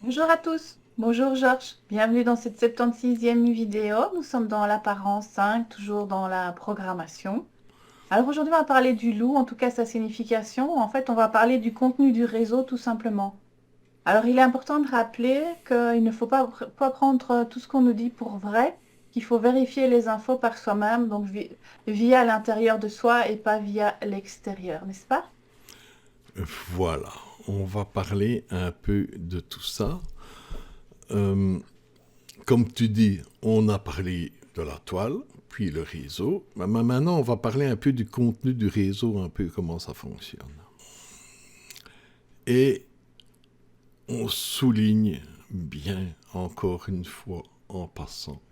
Bonjour à tous, bonjour Georges, bienvenue dans cette 76e vidéo. Nous sommes dans l'apparence 5, toujours dans la programmation. Alors aujourd'hui, on va parler du loup, en tout cas sa signification. En fait, on va parler du contenu du réseau tout simplement. Alors il est important de rappeler qu'il ne faut pas prendre tout ce qu'on nous dit pour vrai, qu'il faut vérifier les infos par soi-même, donc via l'intérieur de soi et pas via l'extérieur, n'est-ce pas? Voilà, on va parler un peu de tout ça. Euh, Comme tu dis, on a parlé de la toile, puis le réseau. Mais maintenant, on va parler un peu du contenu du réseau, un peu comment ça fonctionne. Et on souligne bien, encore une fois, en passant,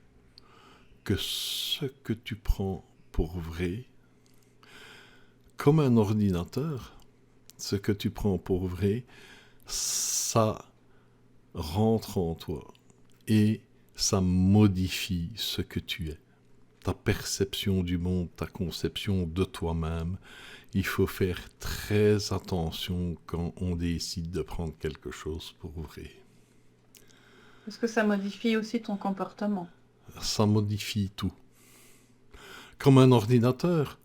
que ce que tu prends pour vrai, comme un ordinateur, ce que tu prends pour vrai, ça rentre en toi et ça modifie ce que tu es. Ta perception du monde, ta conception de toi-même. Il faut faire très attention quand on décide de prendre quelque chose pour vrai. Parce que ça modifie aussi ton comportement. Ça modifie tout. Comme un ordinateur,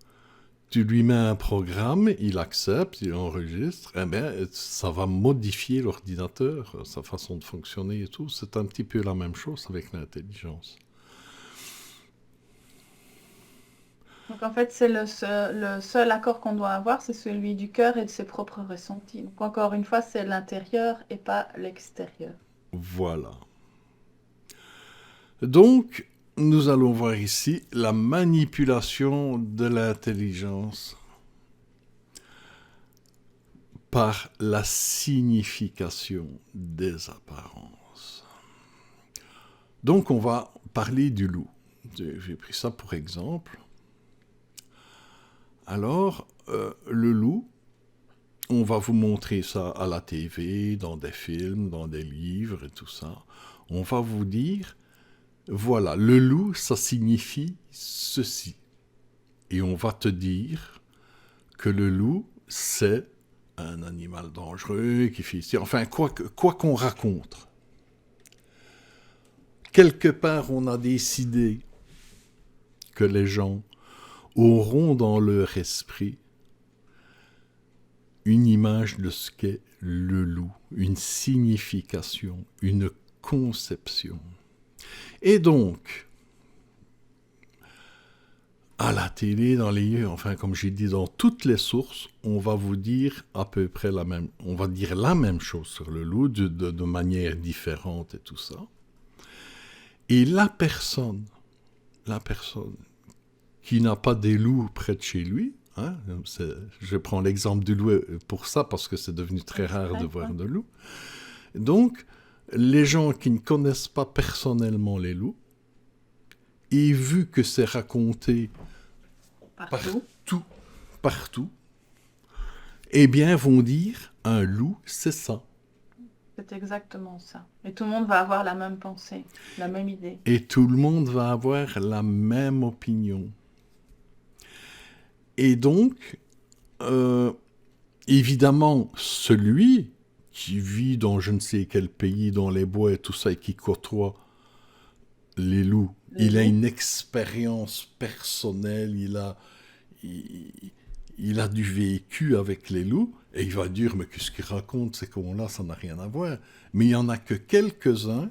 tu lui mets un programme, il accepte, il enregistre, eh bien, ça va modifier l'ordinateur, sa façon de fonctionner et tout. C'est un petit peu la même chose avec l'intelligence. Donc en fait, c'est le seul accord qu'on doit avoir, c'est celui du cœur et de ses propres ressentis. Donc encore une fois, c'est l'intérieur et pas l'extérieur. Voilà. Donc, nous allons voir ici la manipulation de l'intelligence par la signification des apparences. Donc, on va parler du loup. J'ai pris ça pour exemple. Alors, le loup, on va vous montrer ça à la TV, dans des films, dans des livres et tout ça. On va vous dire, voilà, le loup, ça signifie ceci. Et on va te dire que le loup, c'est un animal dangereux qui fait ici. Enfin, quoi qu'on raconte. Quelque part, on a décidé que les gens auront dans leur esprit une image de ce qu'est le loup, une signification, une conception. Et donc, à la télé, dans les lieux, enfin comme j'ai dit, dans toutes les sources, on va vous dire à peu près la même, on va dire la même chose sur le loup de manière différente et tout ça. Et la personne qui n'a pas des loups près de chez lui, hein, je prends l'exemple du loup pour ça parce que c'est devenu très rare de Exprès, voir quoi. de loups. Donc, les gens qui ne connaissent pas personnellement les loups, et vu que c'est raconté Partout. partout, partout, eh bien, vont dire un loup, c'est ça. C'est exactement ça. Et tout le monde va avoir la même pensée, la même idée. Et tout le monde va avoir la même opinion. Et donc, euh, évidemment, celui qui vit dans je ne sais quel pays, dans les bois et tout ça, et qui côtoie les loups, Les il a loups. une expérience personnelle, il, il a du vécu avec les loups, et il va dire, mais qu'est-ce qu'il raconte, ces cons-là, ça n'a rien à voir. Mais il n'y en a que quelques-uns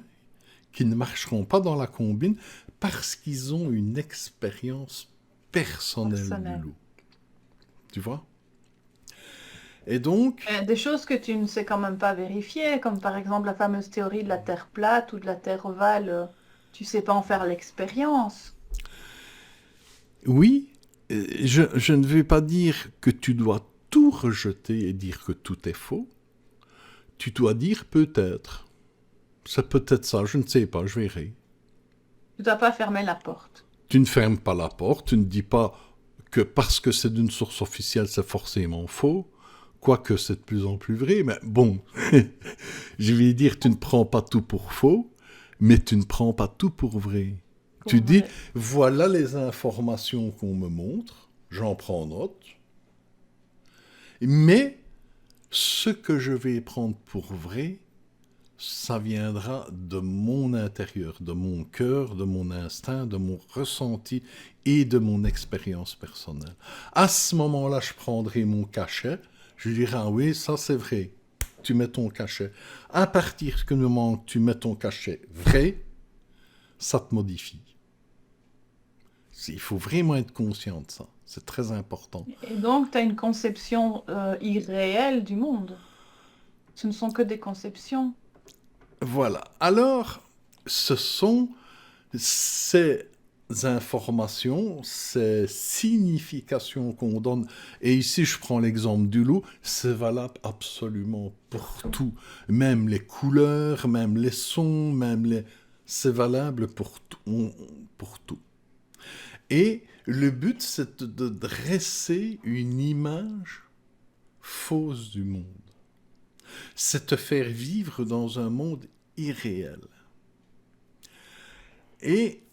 qui ne marcheront pas dans la combine parce qu'ils ont une expérience personnelle du Personnel. loup. Tu vois? Et donc, Des choses que tu ne sais quand même pas vérifier, comme par exemple la fameuse théorie de la Terre plate ou de la Terre ovale. Tu sais pas en faire l'expérience. oui, je ne veux pas dire que tu dois tout rejeter et dire que tout est faux. Tu dois dire peut-être. C'est peut-être ça, je ne sais pas, je verrai. Tu dois pas fermer la porte. Tu ne fermes pas la porte, tu ne dis pas que parce que c'est d'une source officielle, c'est forcément faux, quoique c'est de plus en plus vrai, mais bon, je vais dire, tu ne prends pas tout pour faux, mais tu ne prends pas tout pour vrai. Pour Tu dis, vrai. voilà les informations qu'on me montre, j'en prends note, mais ce que je vais prendre pour vrai, ça viendra de mon intérieur, de mon cœur, de mon instinct, de mon ressenti et de mon expérience personnelle. À ce moment-là, je prendrai mon cachet, je dirai, ah oui, ça c'est vrai, tu mets ton cachet. À partir du moment où tu mets ton cachet vrai, ça te modifie. Il faut vraiment être conscient de ça, c'est très important. Et donc, tu as une conception irréelle du monde. Ce ne sont que des conceptions. Voilà. Alors, ce sont ces informations, ces significations qu'on donne. Et ici, je prends l'exemple du loup, c'est valable absolument pour tout. Même les couleurs, même les sons, c'est valable pour tout. Pour tout. Et le but, c'est de dresser une image fausse du monde. C'est te faire vivre dans un monde irréel. Et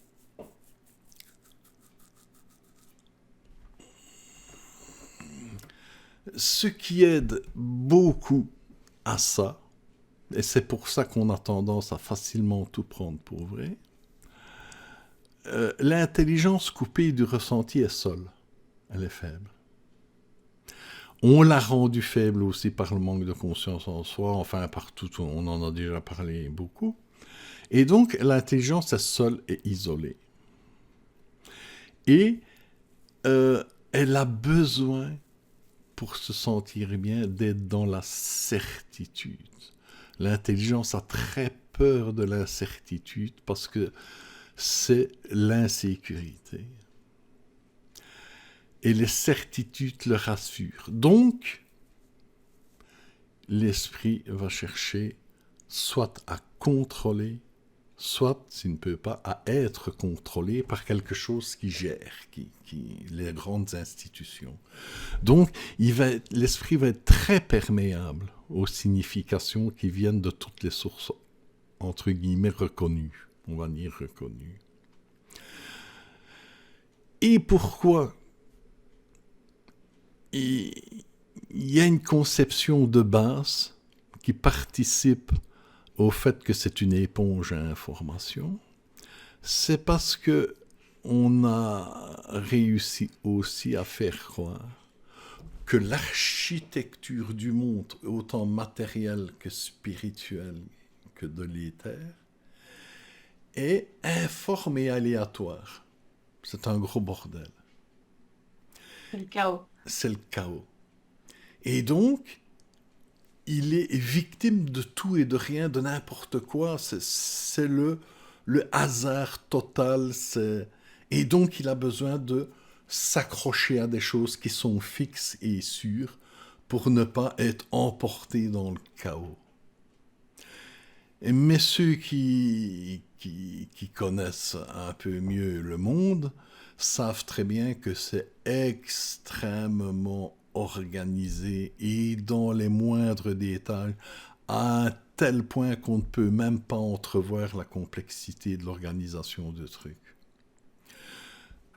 ce qui aide beaucoup à ça, et c'est pour ça qu'on a tendance à facilement tout prendre pour vrai, l'intelligence coupée du ressenti est seule. Elle est faible. On l'a rendue faible aussi par le manque de conscience en soi, enfin partout, on en a déjà parlé beaucoup. Et donc l'intelligence est seule et isolée. Et elle a besoin, pour se sentir bien, d'être dans la certitude. L'intelligence a très peur de l'incertitude parce que c'est l'insécurité. Et les certitudes le rassurent. Donc, l'esprit va chercher soit à contrôler, soit, s'il ne peut pas, à être contrôlé par quelque chose qui gère, les grandes institutions. Donc, l'esprit va être très perméable aux significations qui viennent de toutes les sources, entre guillemets, reconnues. On va dire reconnues. Et pourquoi il y a une conception de base qui participe au fait que c'est une éponge à information, c'est parce que on a réussi aussi à faire croire que l'architecture du monde, autant matérielle que spirituelle que de l'éther, est informe et aléatoire. C'est un gros bordel. C'est le chaos. C'est le chaos. Et donc, il est victime de tout et de rien, de n'importe quoi. C'est le hasard total. Et donc, il a besoin de s'accrocher à des choses qui sont fixes et sûres pour ne pas être emporté dans le chaos. Mais ceux qui connaissent un peu mieux le monde savent très bien que c'est extrêmement organisé et dans les moindres détails, à un tel point qu'on ne peut même pas entrevoir la complexité de l'organisation du truc.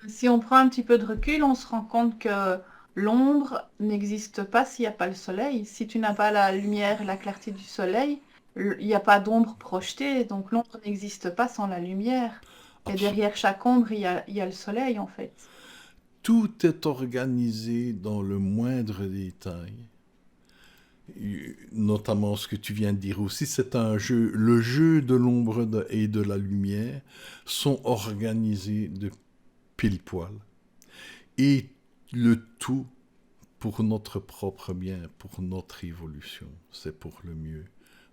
Si on prend un petit peu de recul, on se rend compte que l'ombre n'existe pas s'il n'y a pas le soleil. Si tu n'as pas la lumière et la clarté du soleil, il n'y a pas d'ombre projetée, donc l'ombre n'existe pas sans la lumière. Et derrière chaque ombre, il y a le soleil, en fait. Tout est organisé dans le moindre détail. Notamment ce que tu viens de dire aussi, c'est un jeu. Le jeu de l'ombre et de la lumière sont organisés de pile poil. Et le tout pour notre propre bien, pour notre évolution. C'est pour le mieux.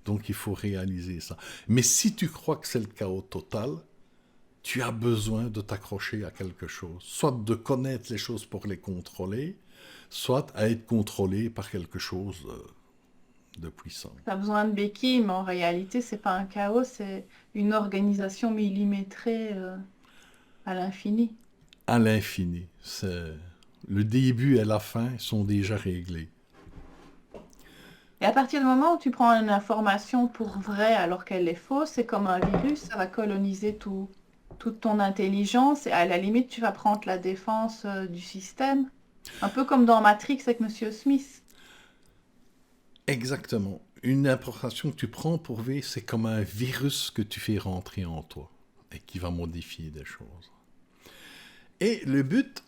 Donc il faut réaliser ça. Mais si tu crois que c'est le chaos total, tu as besoin de t'accrocher à quelque chose. Soit de connaître les choses pour les contrôler, soit à être contrôlé par quelque chose de puissant. Tu as besoin de béquilles, mais en réalité, c'est pas un chaos, c'est une organisation millimétrée à l'infini. À l'infini. Le début et la fin sont déjà réglés. Et à partir du moment où tu prends une information pour vraie alors qu'elle est fausse, c'est comme un virus, ça va coloniser toute ton intelligence et à la limite, tu vas prendre la défense du système. Un peu comme dans Matrix avec Monsieur Smith. Exactement. Une information que tu prends pour V, c'est comme un virus que tu fais rentrer en toi et qui va modifier des choses. Et le but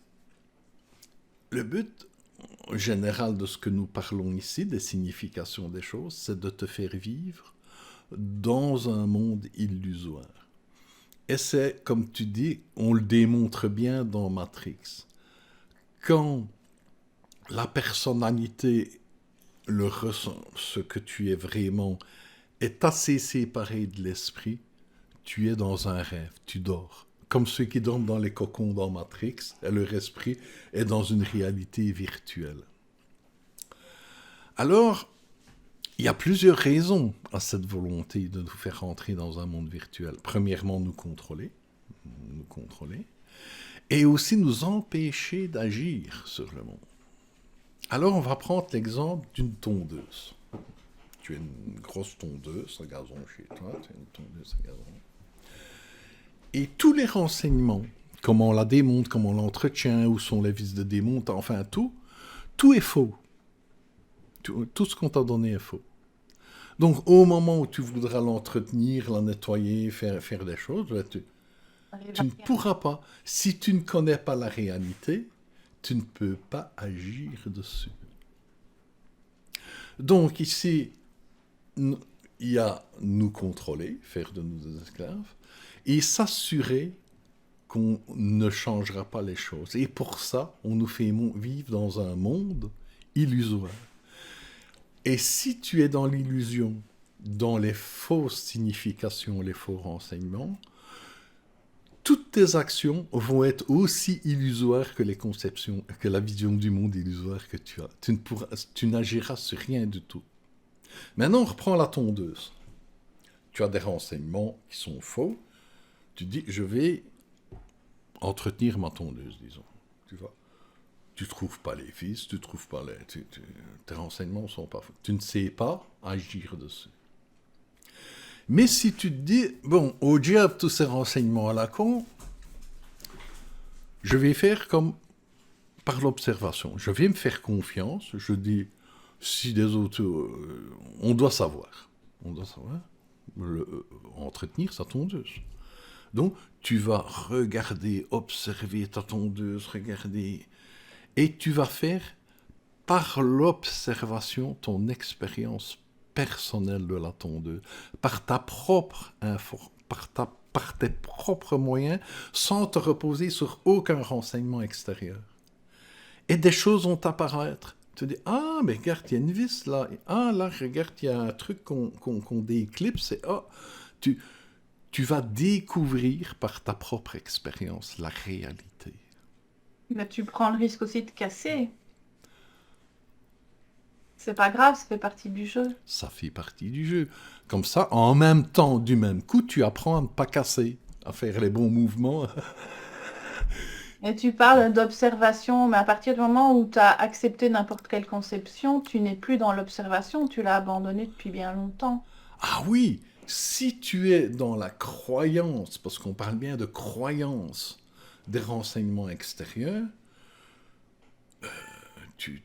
général de ce que nous parlons ici, des significations des choses, c'est de te faire vivre dans un monde illusoire. Et c'est, comme tu dis, on le démontre bien dans Matrix. Quand la personnalité, ce que tu es vraiment, est assez séparé de l'esprit, tu es dans un rêve, tu dors. Comme ceux qui dorment dans les cocons dans Matrix, et leur esprit est dans une réalité virtuelle. Alors, il y a plusieurs raisons à cette volonté de nous faire rentrer dans un monde virtuel. Premièrement, nous contrôler, et aussi nous empêcher d'agir sur le monde. Alors, on va prendre l'exemple d'une tondeuse. Tu as une grosse tondeuse à gazon chez toi, tu as une tondeuse à gazon. Et tous les renseignements, comment on la démonte, comment on l'entretient, où sont les vis de démonte, enfin tout est faux. Tout ce qu'on t'a donné est faux. Donc, au moment où tu voudras l'entretenir, la nettoyer, faire des choses, tu ne pourras pas. Si tu ne connais pas la réalité, tu ne peux pas agir dessus. Donc, ici, il y a nous contrôler, faire de nous des esclaves, et s'assurer qu'on ne changera pas les choses. Et pour ça, on nous fait vivre dans un monde illusoire. Et si tu es dans l'illusion, dans les fausses significations, les faux renseignements, toutes tes actions vont être aussi illusoires que les conceptions, que la vision du monde illusoire que tu as. Tu n'agiras sur rien du tout. Maintenant, on reprend la tondeuse. Tu as des renseignements qui sont faux. Tu dis, je vais entretenir ma tondeuse, disons. Tu vois. Tu ne trouves pas les vis, tu trouves pas tes renseignements ne sont pas faux. Tu ne sais pas agir dessus. Mais si tu te dis, bon, au diable tous ces renseignements à la con, je vais faire comme par l'observation. Je vais me faire confiance. Je dis, si des autres... on doit savoir. Entretenir sa tondeuse. Donc, tu vas regarder, observer ta tondeuse, regarder... Et tu vas faire, par l'observation, ton expérience personnelle de la tondeuse, par tes propres moyens, sans te reposer sur aucun renseignement extérieur. Et des choses vont apparaître. Tu dis, ah, mais regarde, il y a une vis là. Ah, là, regarde, il y a un truc qu'on déclipse. Et tu vas découvrir par ta propre expérience la réalité. Mais tu prends le risque aussi de casser. C'est pas grave, ça fait partie du jeu. Ça fait partie du jeu. Comme ça, en même temps, du même coup, tu apprends à ne pas casser, à faire les bons mouvements. Et tu parles d'observation, mais à partir du moment où tu as accepté n'importe quelle conception, tu n'es plus dans l'observation, tu l'as abandonnée depuis bien longtemps. Ah oui, si tu es dans la croyance, parce qu'on parle bien de croyance, des renseignements extérieurs, tu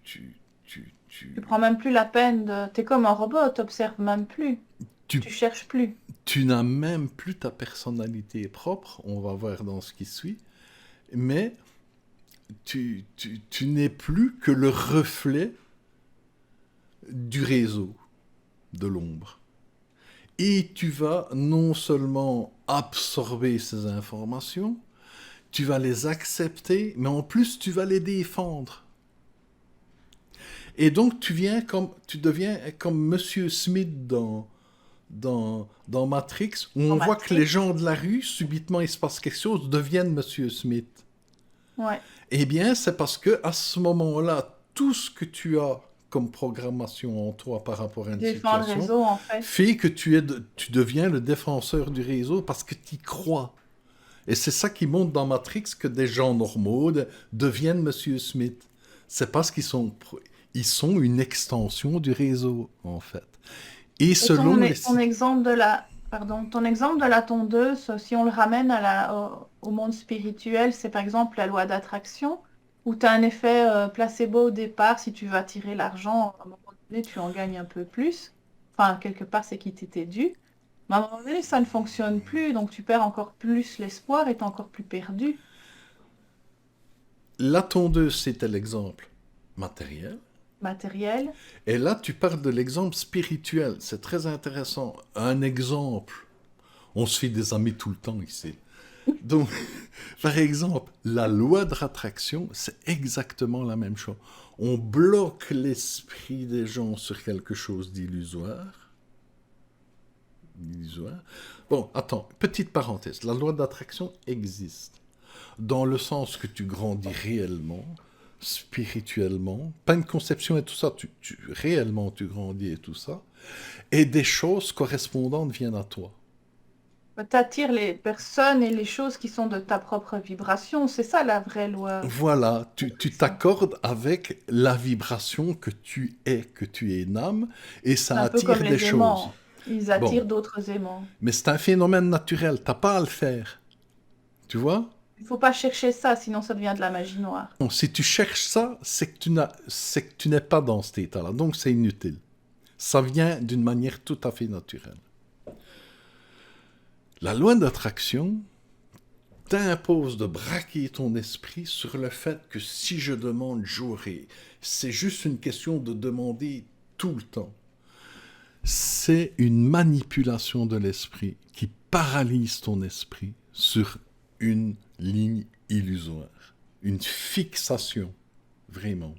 Tu prends même plus la peine de... T'es comme un robot, t'observes même plus. Tu cherches plus. n'as même plus ta personnalité propre, on va voir dans ce qui suit, mais tu n'es plus que le reflet du réseau de l'ombre. Et tu vas non seulement absorber ces informations, tu vas les accepter, mais en plus tu vas les défendre. Et donc tu deviens comme Monsieur Smith dans Matrix, où on voit que les gens de la rue, subitement il se passe quelque chose, deviennent Monsieur Smith. Ouais. Eh bien, c'est parce que à ce moment-là, tout ce que tu as comme programmation en toi par rapport à une situation, le réseau, en fait que tu deviens le défenseur du réseau parce que tu y crois. Et c'est ça qui montre dans Matrix que des gens normaux deviennent Monsieur Smith. C'est parce qu'ils sont une extension du réseau, en fait. Et selon ton exemple de la tondeuse, si on le ramène au monde spirituel, c'est par exemple la loi d'attraction. Ou tu as un effet placebo au départ, si tu vas tirer l'argent, à un moment donné, tu en gagnes un peu plus. Enfin, quelque part, c'est qui t'était dû. Mais à un moment donné, ça ne fonctionne plus, donc tu perds encore plus l'espoir et t'es encore plus perdu. La tondeuse, c'était l'exemple matériel. Matériel. Et là, tu parles de l'exemple spirituel. C'est très intéressant. Un exemple. On se fait des amis tout le temps ici. Donc, par exemple, la loi de l'attraction, c'est exactement la même chose. On bloque l'esprit des gens sur quelque chose d'illusoire. Illusoire. Bon, attends, petite parenthèse. La loi d'attraction existe. Dans le sens que tu grandis réellement, spirituellement, pas une conception et tout ça, réellement tu grandis et tout ça, et des choses correspondantes viennent à toi. Tu attires les personnes et les choses qui sont de ta propre vibration. C'est ça la vraie loi Voilà, tu d'attraction. t'accordes avec la vibration que tu es une âme, et C'est ça un peu comme attire des les choses. aimants. Ils Bon, attirent d'autres aimants. mais c'est un phénomène naturel, t'as pas à le faire, tu vois? Il faut pas chercher ça, sinon ça devient de la magie noire. Bon, si tu cherches ça, c'est que tu n'es pas dans cet état-là, donc c'est inutile. Ça vient d'une manière tout à fait naturelle. La loi d'attraction t'impose de braquer ton esprit sur le fait que si je demande, j'aurai. C'est juste une question de demander tout le temps. C'est une manipulation de l'esprit qui paralyse ton esprit sur une ligne illusoire, une fixation, vraiment.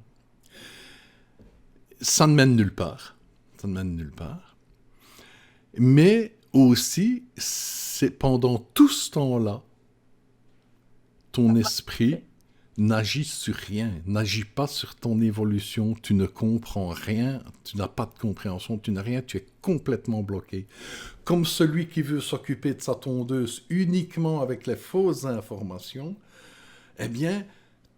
Ça ne mène nulle part. Ça ne mène nulle part. Mais aussi, c'est pendant tout ce temps-là, ton esprit n'agit sur rien, n'agit pas sur ton évolution, tu ne comprends rien, tu n'as pas de compréhension, tu n'as rien, tu es complètement bloqué. Comme celui qui veut s'occuper de sa tondeuse uniquement avec les fausses informations, eh bien,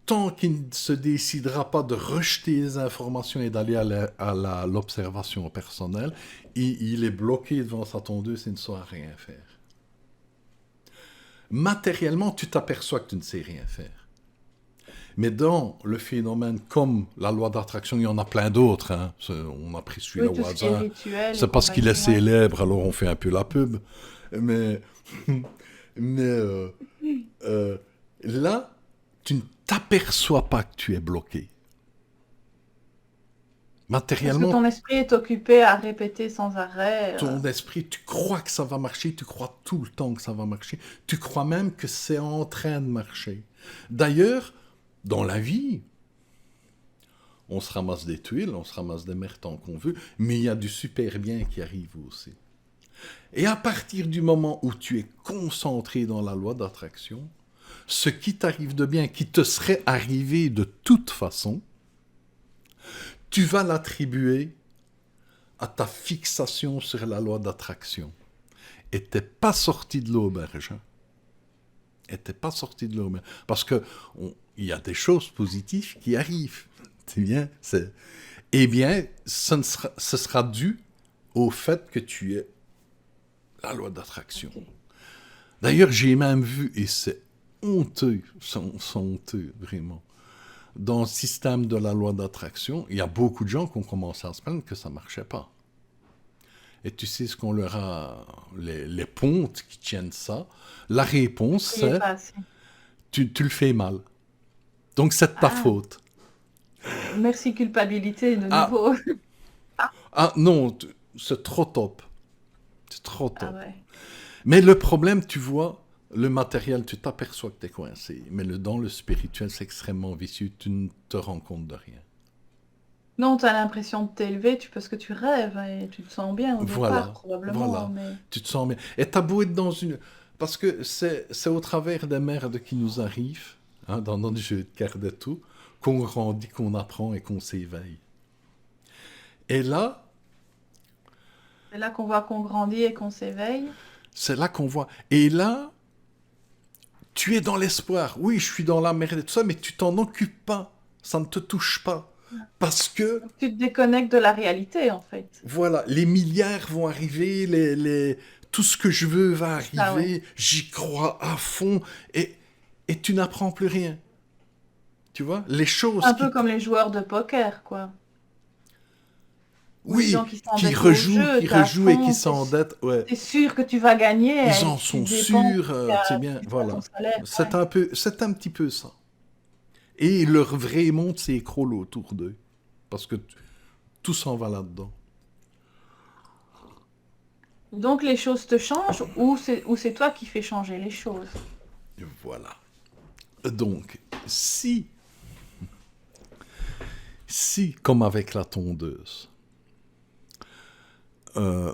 tant qu'il ne se décidera pas de rejeter les informations et d'aller à l'observation personnelle, il est bloqué devant sa tondeuse et ne saura rien faire. Matériellement, tu t'aperçois que tu ne sais rien faire. Mais dans le phénomène comme la loi d'attraction, il y en a plein d'autres. Hein. On a pris celui-là Oui, tout au ce qui est hasard. rituel et C'est parce qu'il est compagnie, ouais. célèbre, alors on fait un peu la pub. Mais, mais euh, là, tu ne t'aperçois pas que tu es bloqué. Parce que Matériellement, ton esprit est occupé à répéter sans arrêt. ton esprit, tu crois que ça va marcher, tu crois tout le temps que ça va marcher, tu crois même que c'est en train de marcher. D'ailleurs, dans la vie, on se ramasse des tuiles, on se ramasse des merdes tant qu'on veut, mais il y a du super bien qui arrive aussi. Et à partir du moment où tu es concentré dans la loi d'attraction, ce qui t'arrive de bien, qui te serait arrivé de toute façon, tu vas l'attribuer à ta fixation sur la loi d'attraction. Et t'es pas sorti de l'auberge. Hein. Et t'es pas sorti de l'auberge. Parce que il y a des choses positives qui arrivent. C'est bien. Eh bien, ce sera dû au fait que tu es la loi d'attraction. Ok. D'ailleurs, j'ai même vu, et c'est honteux, c'est honteux, vraiment. Dans le système de la loi d'attraction, il y a beaucoup de gens qui ont commencé à se plaindre que ça ne marchait pas. Et tu sais ce qu'on leur a, les pontes qui tiennent ça, la réponse Priez c'est, pas assez. tu le fais mal. Donc c'est de ta Ah, faute. merci culpabilité de Ah, nouveau. ah non, c'est trop top. C'est trop Ah top. ouais. Mais le problème, tu vois, le matériel, tu t'aperçois que tu es coincé. Mais dans le spirituel, c'est extrêmement vicieux. Tu ne te rends compte de rien. Non, tu as l'impression de t'élever parce que tu rêves et tu te sens bien au départ, Voilà, probablement, voilà. mais Tu te sens bien. Et t'as beau être dans une... Parce que c'est au travers des merdes qui nous arrivent, hein, dans notre jeu de cartes et tout, qu'on grandit, qu'on apprend et qu'on s'éveille. Et là, c'est là qu'on voit qu'on grandit et qu'on s'éveille. c'est là qu'on voit. Et là, tu es dans l'espoir. Oui, je suis dans la merde et tout ça, mais tu t'en occupes pas. Ça ne te touche pas. Parce que, Donc, tu te déconnectes de la réalité, en fait. voilà, les milliards vont arriver, tout ce que je veux va C'est ça, ouais. arriver, j'y crois à fond, et tu n'apprends plus rien. Tu vois, les choses Un qui... peu comme les joueurs de poker, quoi. Ou les Oui, gens qui s'endettent au jeu, qui t'es à rejouent et qui fond, s'endettent, ouais. t'es sûr que tu vas gagner Ils et en tu sont dépenses sûrs, c'est bien, jusqu'à ton voilà. salaire. Ouais. C'est un petit peu ça. Et leur vrai monde s'écroule autour d'eux. Parce que tout s'en va là-dedans. Donc les choses te changent ou c'est toi qui fais changer les choses. Voilà. Donc, si comme avec la tondeuse, euh,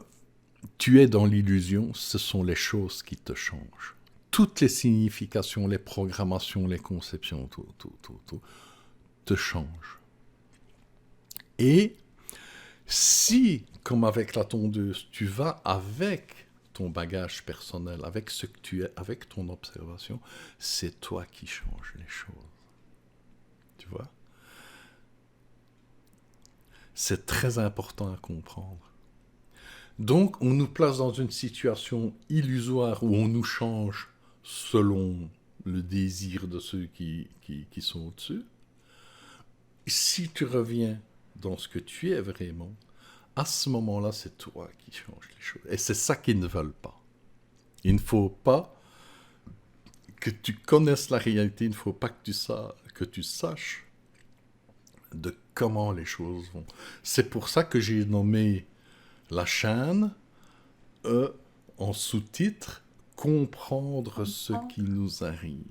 tu es dans l'illusion, ce sont les choses qui te changent. Toutes les significations, les programmations, les conceptions, tout, te changent. Et si, comme avec la tondeuse, tu vas avec ton bagage personnel, avec ce que tu es, avec ton observation, c'est toi qui changes les choses. Tu vois? C'est très important à comprendre. Donc, on nous place dans une situation illusoire où on nous change selon le désir de ceux qui sont au-dessus. Si tu reviens dans ce que tu es vraiment, à ce moment-là, c'est toi qui changes les choses. Et c'est ça qu'ils ne veulent pas. Il ne faut pas que tu connaisses la réalité, il ne faut pas que tu saches de comment les choses vont. C'est pour ça que j'ai nommé la chaîne en sous-titre comprendre ce qui nous arrive.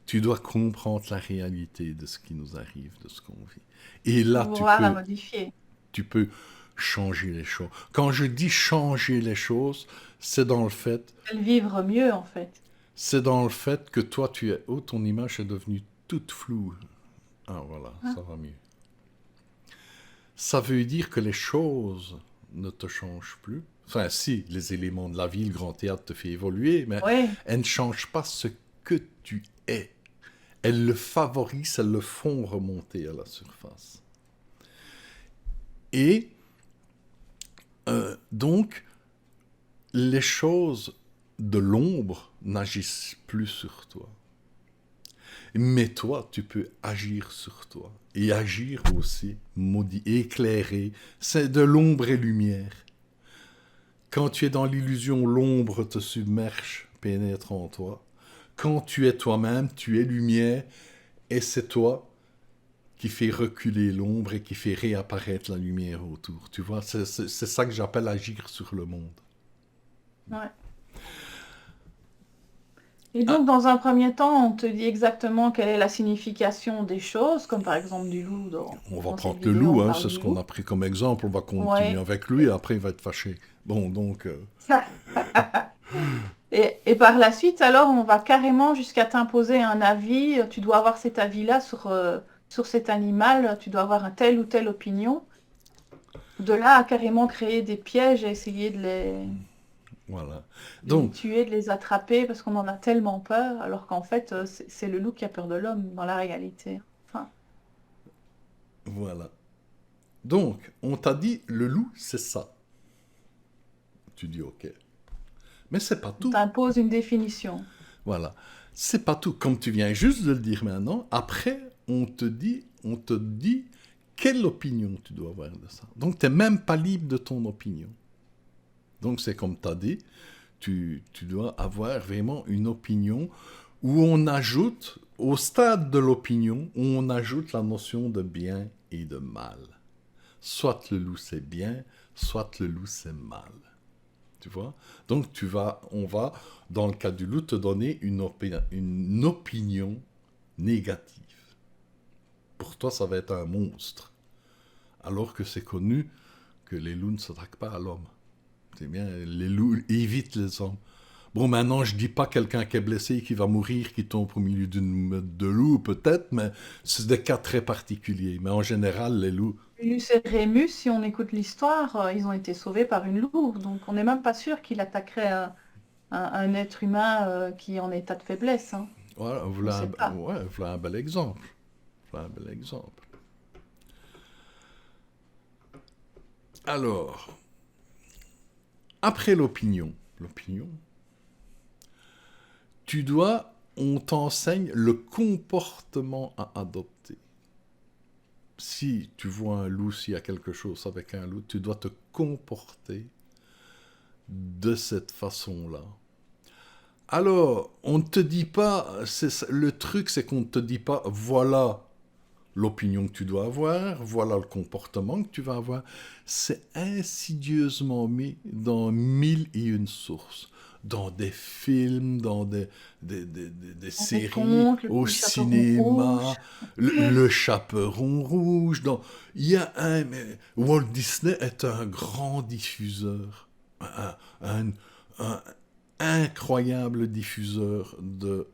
Tu dois comprendre la réalité de ce qui nous arrive, de ce qu'on vit. Et Pour là, pouvoir la modifier. tu peux changer les choses. Quand je dis changer les choses, c'est dans le fait, Le vivre mieux en fait. c'est dans le fait que toi, tu es, oh, ton image est devenue toute floue. Ah, voilà, Ah. ça va mieux. Ça veut dire que les choses ne te changent plus. Enfin, si, les éléments de la vie, le grand théâtre te fait évoluer, mais Ouais. elles ne changent pas ce que tu es. Elles le favorisent, elles le font remonter à la surface. Et donc, les choses de l'ombre n'agissent plus sur toi. Mais toi, tu peux agir sur toi. Et agir aussi, maudit, éclairer. C'est de l'ombre et lumière. Quand tu es dans l'illusion, l'ombre te submerge, pénètre en toi. Quand tu es toi-même, tu es lumière, et c'est toi qui fait reculer l'ombre et qui fait réapparaître la lumière autour. Tu vois, c'est ça que j'appelle agir sur le monde. Ouais. Et Ah, donc, dans un premier temps, on te dit exactement quelle est la signification des choses, comme par exemple du loup. on va Dans cette prendre le vidéo, loup, on hein, parle c'est du ce qu'on loup. a pris comme exemple. On va continuer Ouais. avec lui, et après il va être fâché. Bon, donc, Et par la suite, alors, on va carrément jusqu'à t'imposer un avis. Tu dois avoir cet avis-là sur cet animal. Tu dois avoir un telle ou telle opinion. De là à carrément créer des pièges et essayer voilà. de les Donc, tuer, de les attraper parce qu'on en a tellement peur, alors qu'en fait, c'est le loup qui a peur de l'homme dans la réalité. Enfin, voilà. Donc, on t'a dit, le loup, c'est ça. Tu dis, ok. Mais c'est pas on tout. t'impose une définition. Voilà. C'est pas tout. Comme tu viens juste de le dire maintenant, après, on te dit quelle opinion tu dois avoir de ça. Donc, tu n'es même pas libre de ton opinion. Donc, c'est comme tu as dit, tu dois avoir vraiment une opinion où on ajoute, au stade de l'opinion, où on ajoute la notion de bien et de mal. Soit le loup c'est bien, soit le loup c'est mal. Tu vois? Donc on va, dans le cas du loup, te donner une opinion négative. Pour toi, ça va être un monstre. Alors que c'est connu que les loups ne s'attaquent pas à l'homme. C'est bien, les loups évitent les hommes. Bon, maintenant, je dis pas quelqu'un qui est blessé, qui va mourir, qui tombe au milieu d'une meute de loups, peut-être, mais c'est des cas très particuliers. Mais en général, les loups... Luce et Rémus, si on écoute l'histoire, ils ont été sauvés par une louve, donc on n'est même pas sûr qu'il attaquerait un être humain qui est en état de faiblesse, hein. Voilà, On ne sait pas. ouais, voilà un bel exemple. Voilà un bel exemple. Alors, après l'opinion, tu dois on t'enseigne le comportement à adopter. Si tu vois un loup, s'il y a quelque chose avec un loup, tu dois te comporter de cette façon-là. Alors, on ne te dit pas, le truc c'est qu'on ne te dit pas, voilà l'opinion que tu dois avoir, voilà le comportement que tu vas avoir. C'est insidieusement mis dans 1001 sources. Dans des films, dans des On les séries, compte, le au petit chaperon rouge. cinéma, le chaperon rouge. Il y a Walt Disney est un grand diffuseur, un, un incroyable diffuseur de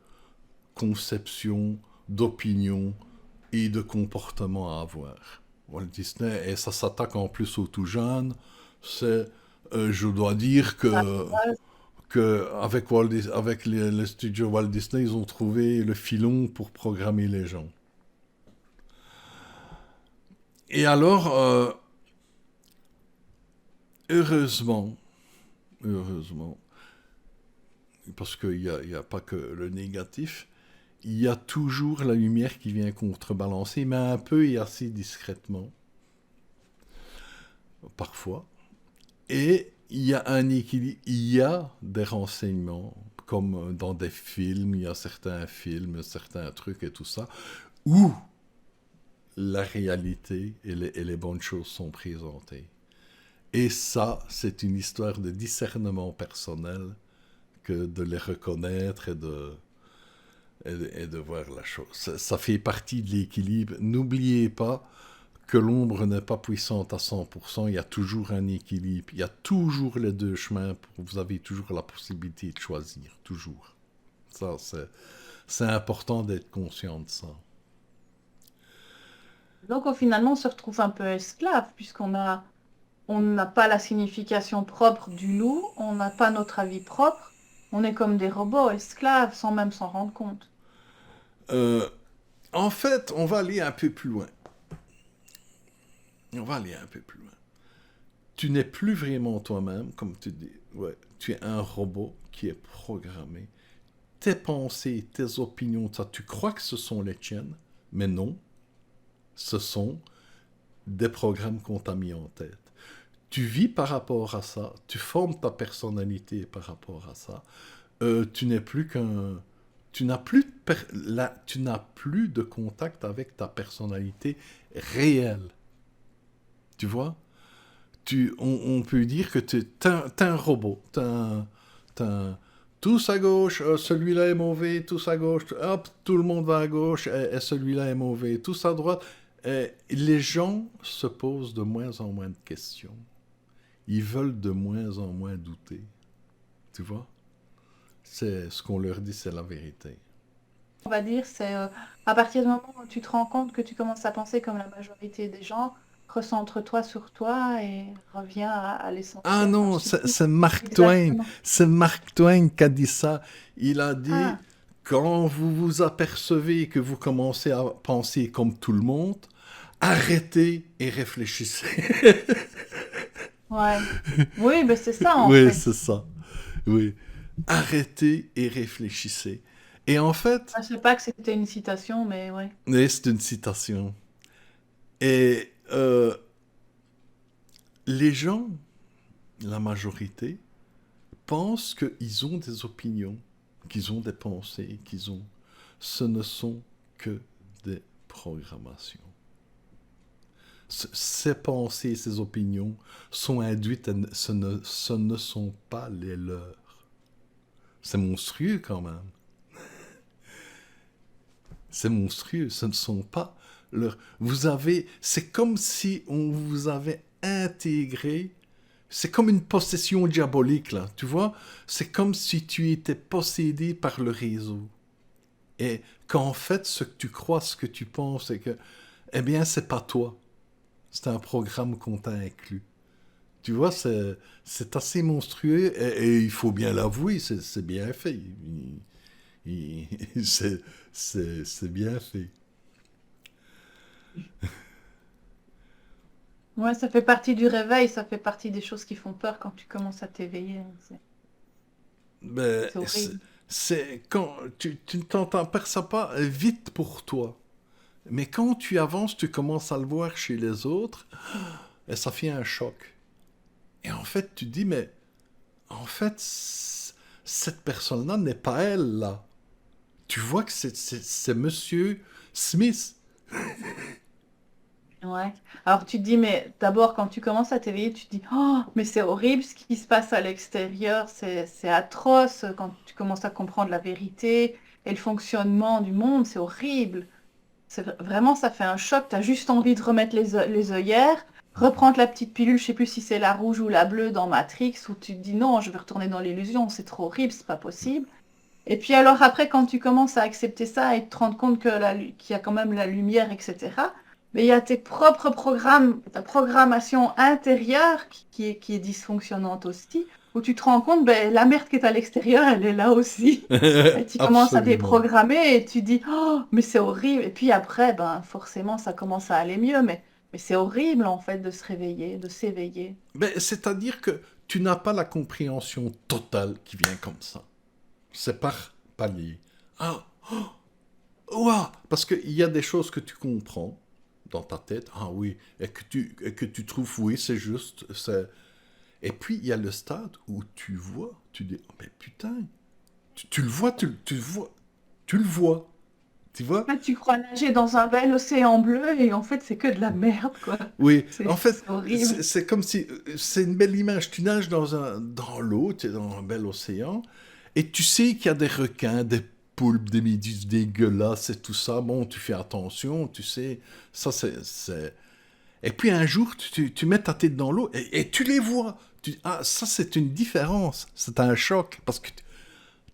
conception, d'opinion et de comportement à avoir. Walt Disney, et ça s'attaque en plus aux tout jeunes, je dois dire avec avec les studios Walt Disney, ils ont trouvé le filon pour programmer les gens. Et alors, heureusement, parce qu'il n'y a pas que le négatif, il y a toujours la lumière qui vient contrebalancer, mais un peu et assez discrètement, parfois. Et il y a un équilibre, il y a des renseignements, comme dans des films, il y a certains films, certains trucs et tout ça, où la réalité et les bonnes choses sont présentées. Et ça, c'est une histoire de discernement personnel que de les reconnaître et de voir la chose. Ça fait partie de l'équilibre. N'oubliez pas que l'ombre n'est pas puissante à 100%, il y a toujours un équilibre, il y a toujours les deux chemins, vous avez toujours la possibilité de choisir, toujours. Ça, c'est important d'être conscient de ça. Donc, finalement, on se retrouve un peu esclave, on n'a pas la signification propre du loup, on n'a pas notre avis propre, on est comme des robots esclaves sans même s'en rendre compte. Euh, En fait, on va aller un peu plus loin. On va aller un peu plus loin. Tu n'es plus vraiment toi-même, comme tu dis. Ouais, tu es un robot qui est programmé. Tes pensées, tes opinions, ça, tu crois que ce sont les tiennes, mais non. Ce sont des programmes qu'on t'a mis en tête. Tu vis par rapport à ça, tu formes ta personnalité par rapport à ça. Tu n'es plus qu'un... Tu n'as plus de contact avec ta personnalité réelle. Tu vois? On peut dire que t'es un robot. Tous à gauche, celui-là est mauvais, tous à gauche, hop, tout le monde va à gauche, et celui-là est mauvais, tous à droite. Et les gens se posent de moins en moins de questions. Ils veulent de moins en moins douter. Tu vois? C'est ce qu'on leur dit, c'est la vérité. On va dire, c'est à partir du moment où tu te rends compte que tu commences à penser comme la majorité des gens, recentre-toi sur toi et reviens à Ah l'essentiel. Enfin, non, je sais plus c'est Mark Twain. exactement. C'est Mark Twain qui a dit ça. Il a dit, Ah, quand vous vous apercevez que vous commencez à penser comme tout le monde, arrêtez et réfléchissez. ouais. Oui, ben c'est ça en Oui, fait. c'est ça. Oui. Arrêtez et réfléchissez. Et en fait, Je sais pas que c'était une citation, mais ouais. c'est une citation. Et les gens, la majorité, pensent qu'ils ont des opinions, qu'ils ont des pensées, qu'ils ont... Ce ne sont que des programmations. Ces pensées, ces opinions sont induites, ce ne sont pas les leurs. C'est monstrueux quand même. C'est monstrueux, ce ne sont pas leurs... C'est comme si on vous avait intégré. C'est comme une possession diabolique, là, tu vois? C'est comme si tu étais possédé par le réseau. Et qu'en fait, ce que tu crois, ce que tu penses, c'est que, eh bien, c'est pas toi. C'est un programme qu'on t'a inclus. Tu vois, c'est assez monstrueux et il faut bien l'avouer, c'est bien fait. C'est c'est bien fait. Ouais, ça fait partie du réveil, ça fait partie des choses qui font peur quand tu commences à t'éveiller. C'est Mais c'est horrible. C'est quand tu ne t'en aperçois pas vite pour toi. Mais quand tu avances, tu commences à le voir chez les autres, et ça fait un choc. Et en fait, tu dis, mais en fait, cette personne-là n'est pas elle, là. Tu vois que c'est Monsieur Smith. Ouais. Alors tu te dis, mais d'abord quand tu commences à t'éveiller, tu te dis, oh, mais c'est horrible ce qui se passe à l'extérieur, c'est atroce. Quand tu commences à comprendre la vérité et le fonctionnement du monde, c'est horrible. Vraiment, ça fait un choc. Tu as juste envie de remettre les œillères, reprendre la petite pilule, je sais plus si c'est la rouge ou la bleue dans Matrix, où tu te dis, non, je vais retourner dans l'illusion, c'est trop horrible, c'est pas possible. Et puis alors après, quand tu commences à accepter ça et te rendre compte que qu'il y a quand même la lumière, etc., mais il y a tes propres programmes, ta programmation intérieure qui est dysfonctionnante aussi, où tu te rends compte, ben, la merde qui est à l'extérieur, elle est là aussi. Et tu commences à Absolument. déprogrammer et tu dis, oh, mais c'est horrible. Et puis après, ben, forcément, ça commence à aller mieux, mais c'est horrible en fait de se réveiller, de s'éveiller. Ben, c'est-à-dire que tu n'as pas la compréhension totale qui vient comme ça. C'est par palier. Ah, ouah, parce qu'il y a des choses que tu comprends dans ta tête, ah oui, et que tu trouves, oui, c'est juste. Et puis, il y a le stade où tu vois, tu dis, oh, mais putain, tu le vois, tu le vois, tu le vois, tu vois. Là, tu crois nager dans un bel océan bleu et en fait, c'est que de la merde, quoi. Oui, C'est en fait, c'est horrible. c'est comme si, c'est une belle image, tu nages dans l'eau, tu es dans un bel océan, et tu sais qu'il y a des requins, des poulpes, des méduses dégueulasses et tout ça, bon, tu fais attention, tu sais, ça c'est. Et puis un jour, tu mets ta tête dans l'eau et tu les vois. Ah, ça c'est une différence, c'est un choc, parce que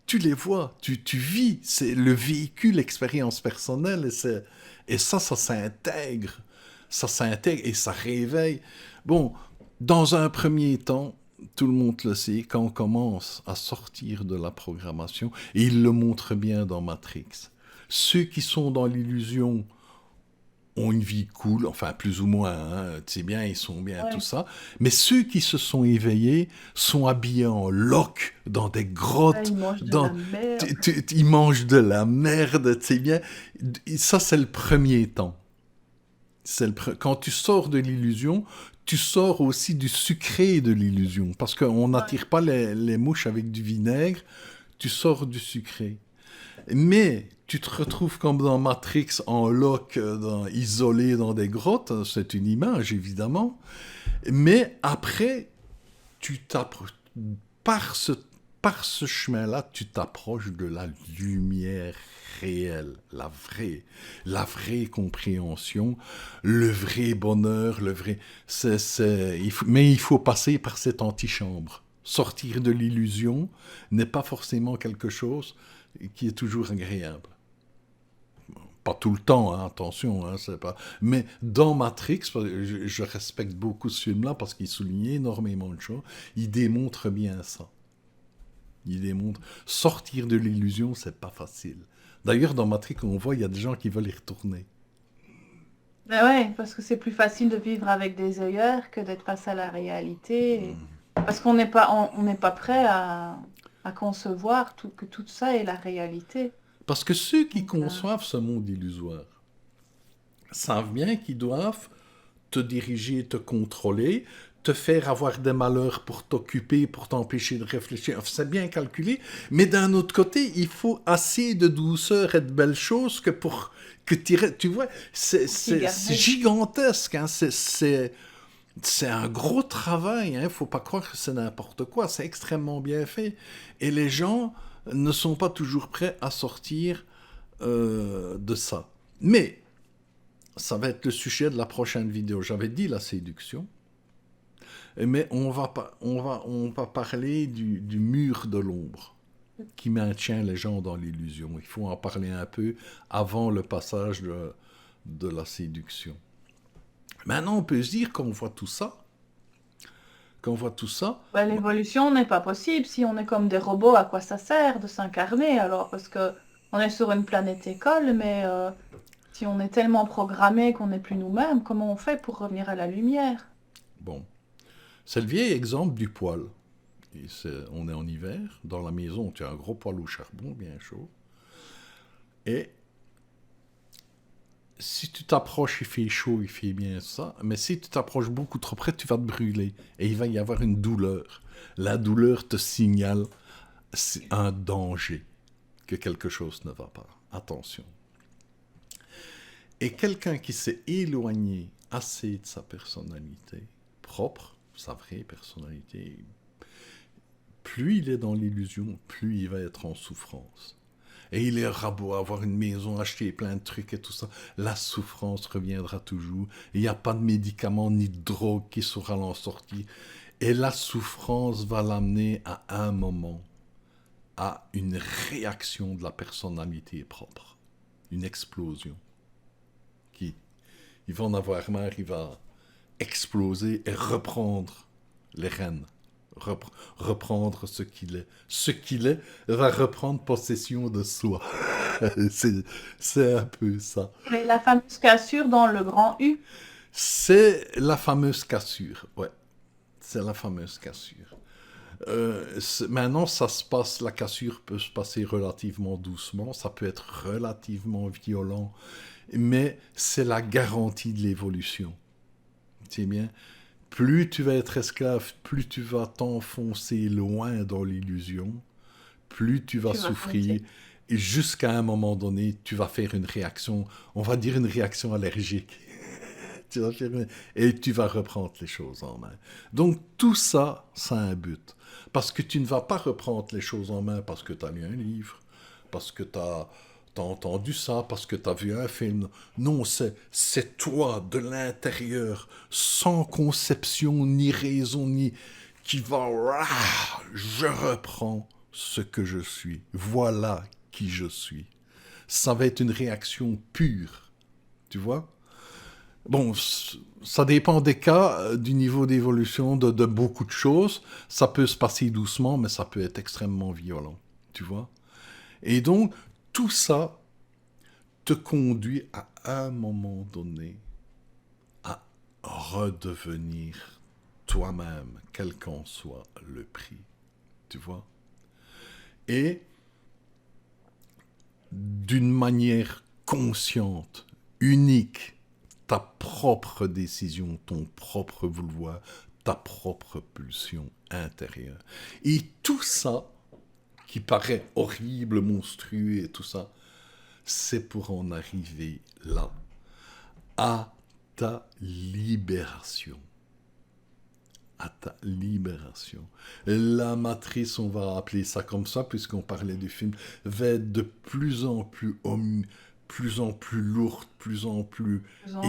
tu les vois, tu vis, c'est le véhicule, l'expérience personnelle, et ça s'intègre. Ça s'intègre et ça réveille. Bon, dans un premier temps, tout le monde le sait, quand on commence à sortir de la programmation, et il le montre bien dans Matrix, ceux qui sont dans l'illusion ont une vie cool, enfin plus ou moins, hein, tu sais bien, ils sont bien, tout Ouais. ça. Mais ceux qui se sont éveillés sont habillés en loques, dans des Ouais, grottes, ils mangent de la dans, merde. ils mangent de la merde, tu sais bien. Ça, c'est le premier temps. Quand tu sors de l'illusion, tu sors aussi du sucré de l'illusion. Parce qu'on Ouais. n'attire pas les mouches avec du vinaigre, tu sors du sucré. Mais tu te retrouves comme dans Matrix en loc, isolé dans des grottes, c'est une image évidemment. Mais après, tu t'approches, par ce, par ce chemin-là, tu t'approches de la lumière réelle, la vraie compréhension, le vrai bonheur, le vrai. Mais il faut passer par cette antichambre. Sortir de l'illusion n'est pas forcément quelque chose qui est toujours agréable. Pas tout le temps, hein, attention, hein, c'est pas. Mais dans Matrix, je respecte beaucoup ce film-là parce qu'il souligne énormément de choses. Il démontre bien ça. Il démontre sortir de l'illusion, c'est pas facile. D'ailleurs, dans Matrix, on voit, il y a des gens qui veulent y retourner. Mais ouais, parce que c'est plus facile de vivre avec des œillères que d'être face à la réalité. Parce qu'on n'est pas, on n'est pas prêt à concevoir que tout ça est la réalité. Parce que ceux qui Donc, conçoivent ce monde illusoire savent bien qu'ils doivent te diriger, te contrôler, te faire avoir des malheurs pour t'occuper, pour t'empêcher de réfléchir. C'est bien calculé, mais d'un autre côté, il faut assez de douceur et de belles choses que pour que tu vois, pour s'y c'est garder. gigantesque, hein, c'est un gros travail, hein, faut pas croire que c'est n'importe quoi, c'est extrêmement bien fait. Et les gens ne sont pas toujours prêts à sortir de ça. Mais ça va être le sujet de la prochaine vidéo. J'avais dit la séduction, mais on va parler du mur de l'ombre qui maintient les gens dans l'illusion. Il faut en parler un peu avant le passage de la séduction. Maintenant, on peut se dire qu'on voit tout ça, Bah, l'évolution n'est pas possible. Si on est comme des robots, à quoi ça sert de s'incarner alors? Parce que on est sur une planète école, mais si on est tellement programmé qu'on n'est plus nous-mêmes, comment on fait pour revenir à la lumière? bon, c'est le vieil exemple du poil. on est en hiver. Dans la maison, tu as un gros poêle au charbon, bien chaud. Et si tu t'approches, il fait chaud, il fait bien ça. Mais si tu t'approches beaucoup trop près, tu vas te brûler. Et il va y avoir une douleur. La douleur te signale un danger, que quelque chose ne va pas. Attention. Et quelqu'un qui s'est éloigné assez de sa personnalité propre, sa vraie personnalité, plus il est dans l'illusion, plus il va être en souffrance. Et il aura beau avoir une maison, acheter plein de trucs et tout ça, la souffrance reviendra toujours. Il n'y a pas de médicaments ni de drogue qui saura l'en sortir. Et la souffrance va l'amener à un moment à une réaction de la personnalité propre, une explosion. Il va en avoir marre, il va exploser et reprendre les rênes, reprendre ce qu'il est. Ce qu'il est va reprendre possession de soi. C'est un peu ça. Et la fameuse cassure dans le grand U. C'est la fameuse cassure, ouais. C'est la fameuse cassure. Maintenant, la cassure peut se passer relativement doucement, ça peut être relativement violent, mais c'est la garantie de l'évolution. C'est bien. Plus tu vas être esclave, plus tu vas t'enfoncer loin dans l'illusion, plus tu vas souffrir, et jusqu'à un moment donné, tu vas faire une réaction, on va dire une réaction allergique. Et tu vas reprendre les choses en main. Donc tout ça, ça a un but. Parce que tu ne vas pas reprendre les choses en main parce que tu as lu un livre, parce que tu as entendu ça, parce que tu as vu un film. Non, c'est toi, de l'intérieur, sans conception, ni raison, qui va... Je reprends ce que je suis. Voilà qui je suis. Ça va être une réaction pure. Tu vois ? Bon, ça dépend des cas, du niveau d'évolution de beaucoup de choses. Ça peut se passer doucement, mais ça peut être extrêmement violent, tu vois. Et donc, tout ça te conduit à un moment donné à redevenir toi-même, quel qu'en soit le prix, tu vois. Et d'une manière consciente, unique, ta propre décision, ton propre vouloir, ta propre pulsion intérieure. Et tout ça, qui paraît horrible, monstrueux et tout ça, c'est pour en arriver là, à ta libération. À ta libération. La matrice, on va appeler ça comme ça, puisqu'on parlait du film, va être de plus en plus lourde, plus en plus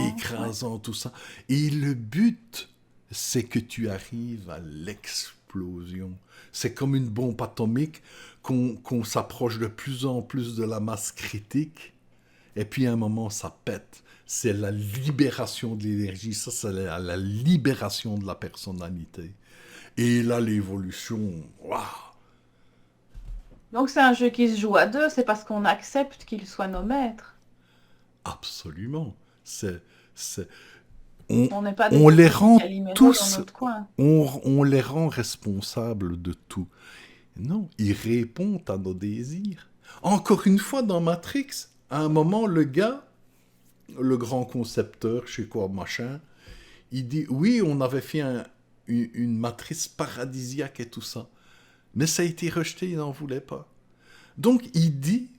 écrasant, tout ça. Et le but, c'est que tu arrives à l'explosion. C'est comme une bombe atomique qu'on s'approche de plus en plus de la masse critique, et puis à un moment, ça pète. C'est la libération de l'énergie, ça c'est la libération de la personnalité. Et là, l'évolution, waouh! Donc c'est un jeu qui se joue à deux, c'est parce qu'on accepte qu'ils soient nos maîtres. Absolument. On n'est pas on les rend Calimero tous, dans notre coin. on les rend responsables de tout. Non, ils répondent à nos désirs. Encore une fois, dans Matrix, à un moment, le gars, le grand concepteur, je sais quoi, machin, il dit, oui, on avait fait une matrice paradisiaque et tout ça, mais ça a été rejeté, il n'en voulait pas. Donc, il dit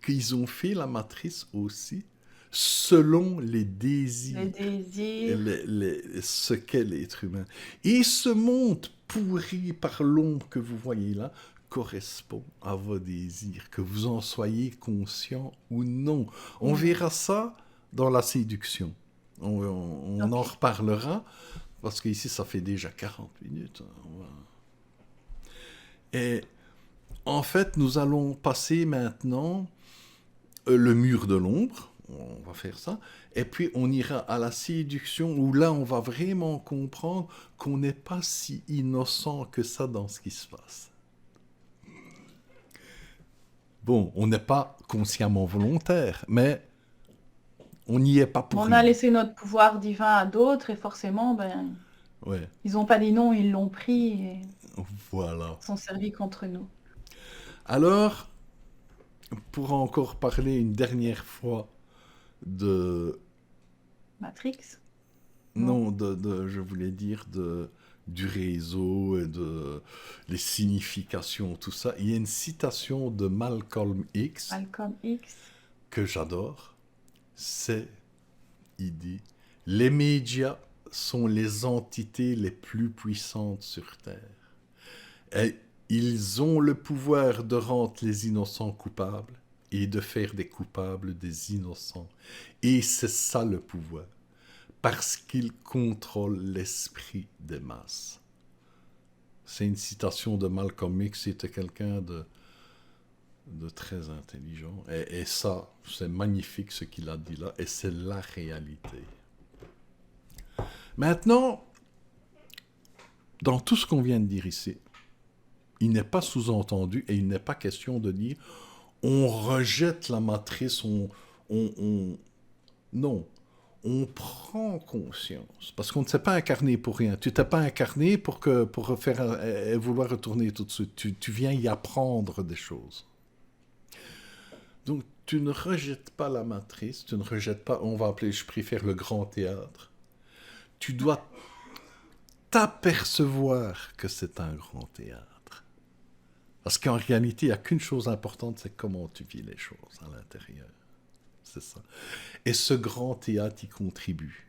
qu'ils ont fait la matrice aussi selon les désirs, ce qu'est l'être humain. Et ce monde pourri par l'ombre que vous voyez là correspond à vos désirs, que vous en soyez conscient ou non. On verra ça dans la séduction. On en reparlera, parce qu'ici, ça fait déjà 40 minutes. Et en fait, nous allons passer maintenant le mur de l'ombre. On va faire ça. Et puis, on ira à la séduction, où là, on va vraiment comprendre qu'on n'est pas si innocent que ça dans ce qui se passe. Bon, on n'est pas consciemment volontaire, mais on n'y est pas pour rien. rien. On a laissé notre pouvoir divin à d'autres, et forcément, ils n'ont pas dit non, ils l'ont pris. Voilà. sont servis contre nous. Alors, pour encore parler une dernière fois de... Matrix? Non. Non, je voulais dire du réseau et de les significations, tout ça. Il y a une citation de Malcolm X Malcolm X. que j'adore. Il dit, les médias sont les entités les plus puissantes sur Terre. Et ils ont le pouvoir de rendre les innocents coupables et de faire des coupables des innocents. Et c'est ça le pouvoir. Parce qu'ils contrôlent l'esprit des masses. C'est une citation de Malcolm X, c'était quelqu'un de très intelligent. Et ça, c'est magnifique ce qu'il a dit là, et c'est la réalité. Maintenant, dans tout ce qu'on vient de dire ici, il n'est pas sous-entendu et il n'est pas question de dire on rejette la matrice, non. On prend conscience, parce qu'on ne s'est pas incarné pour rien. Tu t'es pas incarné pour vouloir retourner tout de suite. Tu viens y apprendre des choses. Donc, tu ne rejettes pas la matrice, tu ne rejettes pas, on va appeler, je préfère le grand théâtre. Tu dois t'apercevoir que c'est un grand théâtre. Parce qu'en réalité, il n'y a qu'une chose importante, c'est comment tu vis les choses à l'intérieur. C'est ça. Et ce grand théâtre y contribue.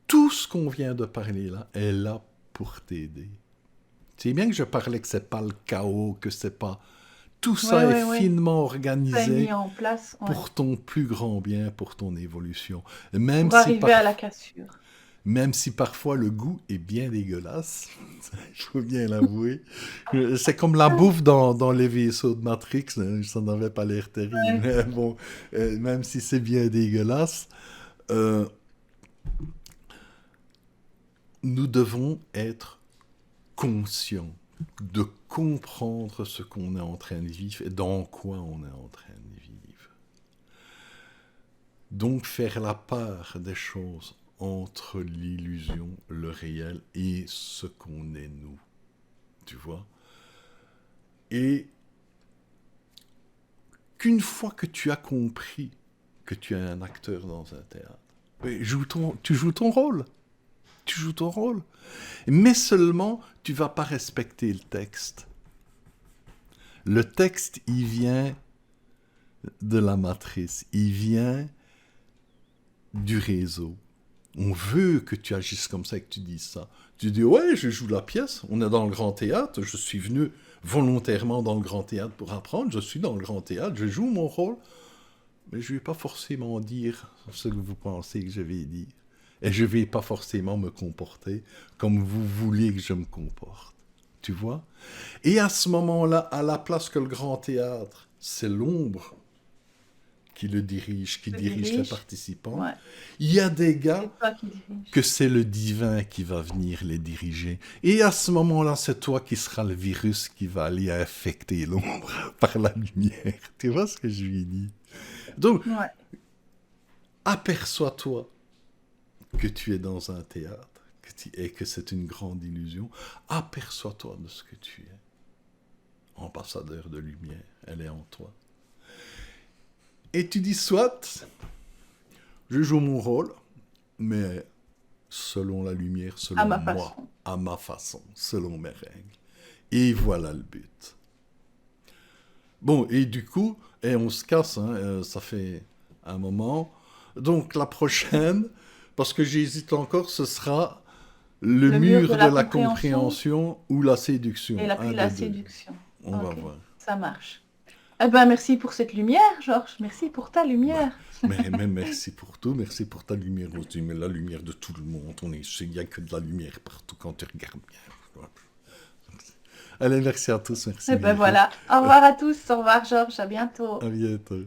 Tout ce qu'on vient de parler là est là pour t'aider. C'est bien que je parlais que c'est pas le chaos, que c'est pas... Tout ça est finement organisé mis en place, pour ton plus grand bien, pour ton évolution. Même pour arriver à la cassure. Même si parfois le goût est bien dégueulasse, il faut bien l'avouer. C'est comme la bouffe dans les vaisseaux de Matrix, ça n'avait pas l'air terrible. Mais bon, même si c'est bien dégueulasse, nous devons être conscients de comprendre ce qu'on est en train de vivre et dans quoi on est en train de vivre. Donc faire la part des choses entre l'illusion, le réel et ce qu'on est nous. Tu vois? Et qu'une fois que tu as compris que tu es un acteur dans un théâtre, tu joues ton rôle. Tu joues ton rôle. Mais seulement, tu ne vas pas respecter le texte. Le texte, il vient de la matrice. Il vient du réseau. On veut que tu agisses comme ça et que tu dises ça. Tu dis, ouais, je joue la pièce, on est dans le grand théâtre, je suis venu volontairement dans le grand théâtre pour apprendre, je suis dans le grand théâtre, je joue mon rôle, mais je ne vais pas forcément dire ce que vous pensez que je vais dire. Et je ne vais pas forcément me comporter comme vous voulez que je me comporte. Tu vois? Et à ce moment-là, à la place que le grand théâtre, c'est l'ombre qui le dirige, qui dirige les participants. Ouais. Il y a des gars que c'est le divin qui va venir les diriger. Et à ce moment-là, c'est toi qui seras le virus qui va aller infecter l'ombre par la lumière. Tu vois ce que je lui dis? Donc, aperçois-toi que tu es dans un théâtre et que c'est une grande illusion. Aperçois-toi de ce que tu es. Ambassadeur de lumière, elle est en toi. Et tu dis, soit, je joue mon rôle, mais selon la lumière, selon moi, à ma façon, selon mes règles. Et voilà le but. Bon, et du coup, on se casse, hein, ça fait un moment. Donc la prochaine, parce que j'hésite encore, ce sera le mur de la compréhension ou la séduction. Et la séduction. On va voir. Ça marche. Eh ben, merci pour cette lumière, Georges. Merci pour ta lumière. Mais merci pour tout. Merci pour ta lumière aussi. Mais la lumière de tout le monde. Il n'y a que de la lumière partout quand tu regardes bien. Allez, merci à tous. Merci. Eh ben voilà. Au revoir à tous. Au revoir, Georges. À bientôt. À bientôt.